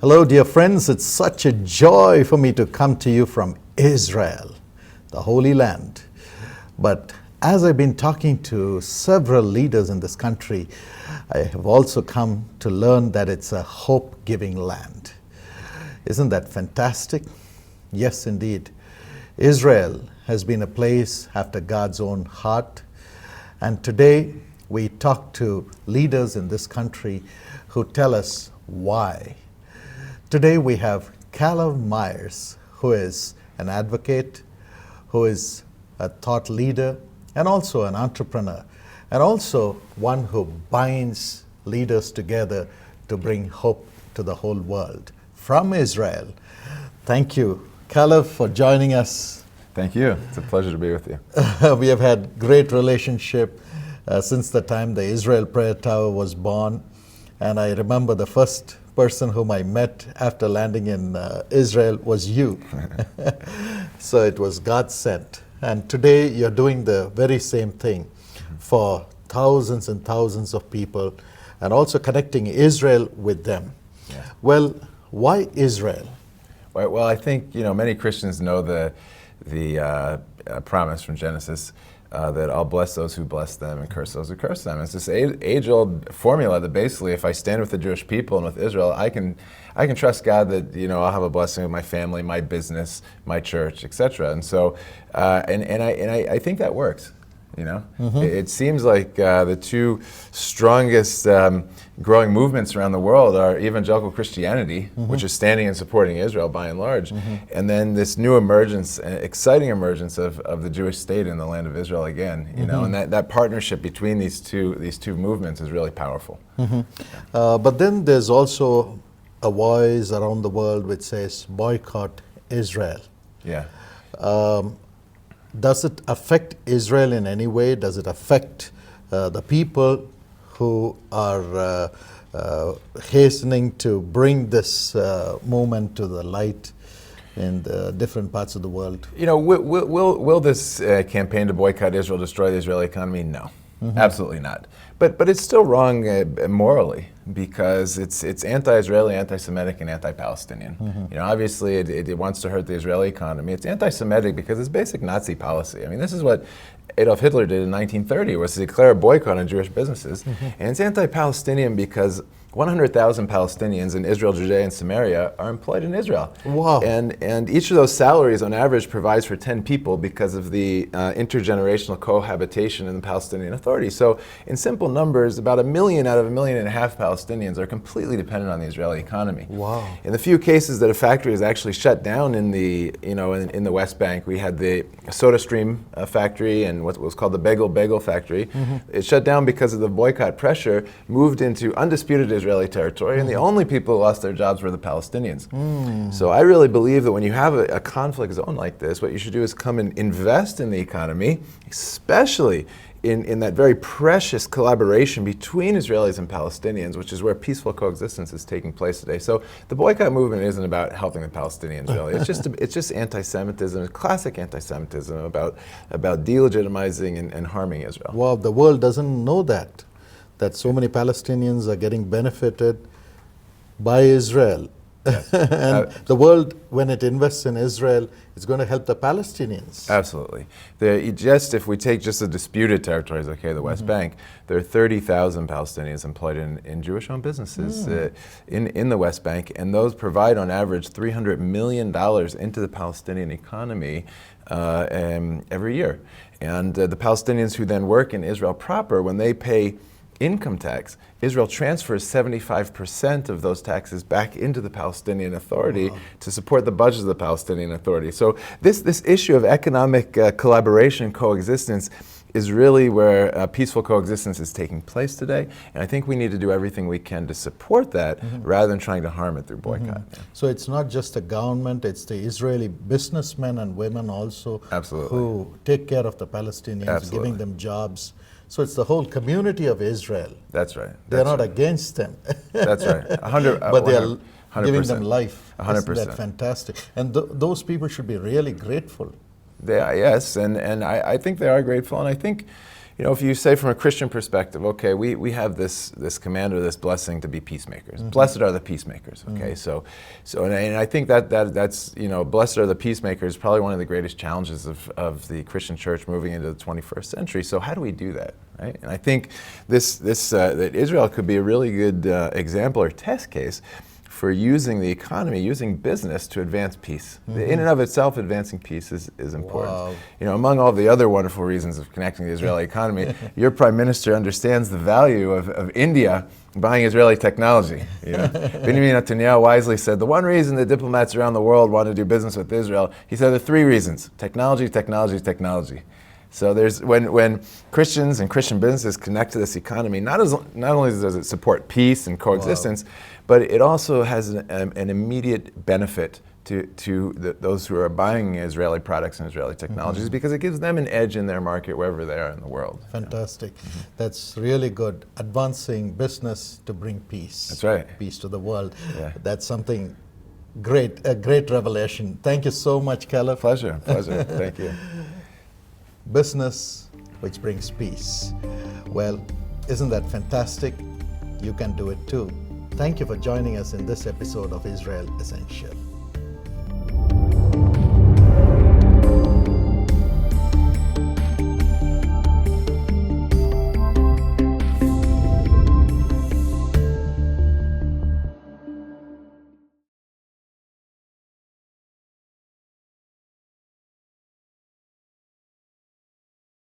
Hello, dear friends. It's such a joy for me to come to you from Israel, the Holy Land. But as I've been talking to several leaders in this country, I have also come to learn that it's a hope-giving land. Isn't that fantastic? Yes, indeed. Israel has been a place after God's own heart. And today we talk to leaders in this country who tell us why. Today we have Calev Myers, who is an advocate, who is a thought leader, and also an entrepreneur, and also one who binds leaders together to bring hope to the whole world. From Israel. Thank you, Calev, for joining us. Thank you. It's a pleasure to be with you. We have had great relationship since the time the Israel Prayer Tower was born. And I remember the first person whom I met after landing in Israel was you. So it was God sent. And today you're doing the very same thing for thousands and thousands of people and also connecting Israel with them. Yeah. Well, why Israel? Well, I think many Christians know the promise from Genesis that I'll bless those who bless them and curse those who curse them. It's this age-old formula that basically, if I stand with the Jewish people and with Israel, I can trust God that I'll have a blessing with my family, my business, my church, etc. And so, I think that works. It seems like the two strongest growing movements around the world are evangelical Christianity, which is standing and supporting Israel by and large, and then this new emergence, exciting emergence of the Jewish state in the land of Israel again. And that partnership between these two movements is really powerful. But then there's also a voice around the world which says boycott Israel. Yeah. Does it affect Israel in any way? Does it affect the people who are hastening to bring this movement to the light in the different parts of the world? Will this campaign to boycott Israel destroy the Israeli economy? No, absolutely not. But it's still wrong morally, because it's anti-Israeli, anti-Semitic, and anti-Palestinian. Obviously it wants to hurt the Israeli economy. It's anti-Semitic because it's basic Nazi policy. I mean, this is what Adolf Hitler did in 1930, was to declare a boycott on Jewish businesses. And it's anti-Palestinian because 100,000 Palestinians in Israel, Judea, and Samaria are employed in Israel. Wow. And each of those salaries on average provides for 10 people because of the intergenerational cohabitation in the Palestinian Authority. So in simple numbers, about 1 million out of 1.5 million Palestinians are completely dependent on the Israeli economy. Wow. In the few cases that a factory is actually shut down in the in the West Bank, we had the SodaStream factory and what was called the Bagel factory. It shut down because of the boycott pressure, moved into undisputed Israeli territory, and the only people who lost their jobs were the Palestinians. So I really believe that when you have a conflict zone like this, what you should do is come and invest in the economy, especially in that very precious collaboration between Israelis and Palestinians, which is where peaceful coexistence is taking place today. So the boycott movement isn't about helping the Palestinians, really. It's just anti-Semitism, classic anti-Semitism about delegitimizing and harming Israel. Wow, the world doesn't know that so many Palestinians are getting benefited by Israel. Yes. And the world, when it invests in Israel, is going to help the Palestinians. Absolutely. If we take just the disputed territories, the West Bank, there are 30,000 Palestinians employed in Jewish-owned businesses in the West Bank, and those provide on average $300 million into the Palestinian economy every year. And the Palestinians who then work in Israel proper, when they pay income tax, Israel transfers 75% of those taxes back into the Palestinian Authority to support the budget of the Palestinian Authority. So this issue of economic collaboration, coexistence, is really where peaceful coexistence is taking place today. And I think we need to do everything we can to support that rather than trying to harm it through boycott. Yeah. So it's not just the government, it's the Israeli businessmen and women also who take care of the Palestinians, giving them jobs. So it's the whole community of Israel. That's right. They're not against them. That's right. But they are giving them life. 100%. Isn't that fantastic? And those people should be really grateful. They are, yes, and I think they are grateful, and I think if you say from a Christian perspective, okay, we have this command or this blessing to be peacemakers. Blessed are the peacemakers. Okay, so and I think that's blessed are the peacemakers, probably one of the greatest challenges of the Christian church moving into the 21st century. So how do we do that? Right? And I think that Israel could be a really good example or test case for using the economy, using business to advance peace. In and of itself, advancing peace is important. Wow. Among all the other wonderful reasons of connecting the Israeli economy, your prime minister understands the value of India buying Israeli technology. Benjamin Netanyahu wisely said, the one reason that diplomats around the world want to do business with Israel, he said there are three reasons: technology, technology, technology. So there's when Christians and Christian businesses connect to this economy, not only does it support peace and coexistence, but it also has an immediate benefit to those who are buying Israeli products and Israeli technologies, because it gives them an edge in their market wherever they are in the world. Fantastic. That's really good. Advancing business to bring peace. That's right. Peace to the world. Yeah. That's something great, a great revelation. Thank you so much, Calev. Pleasure. Thank you. Business which brings peace. Well, isn't that fantastic? You can do it too. Thank you for joining us in this episode of Israel Essential.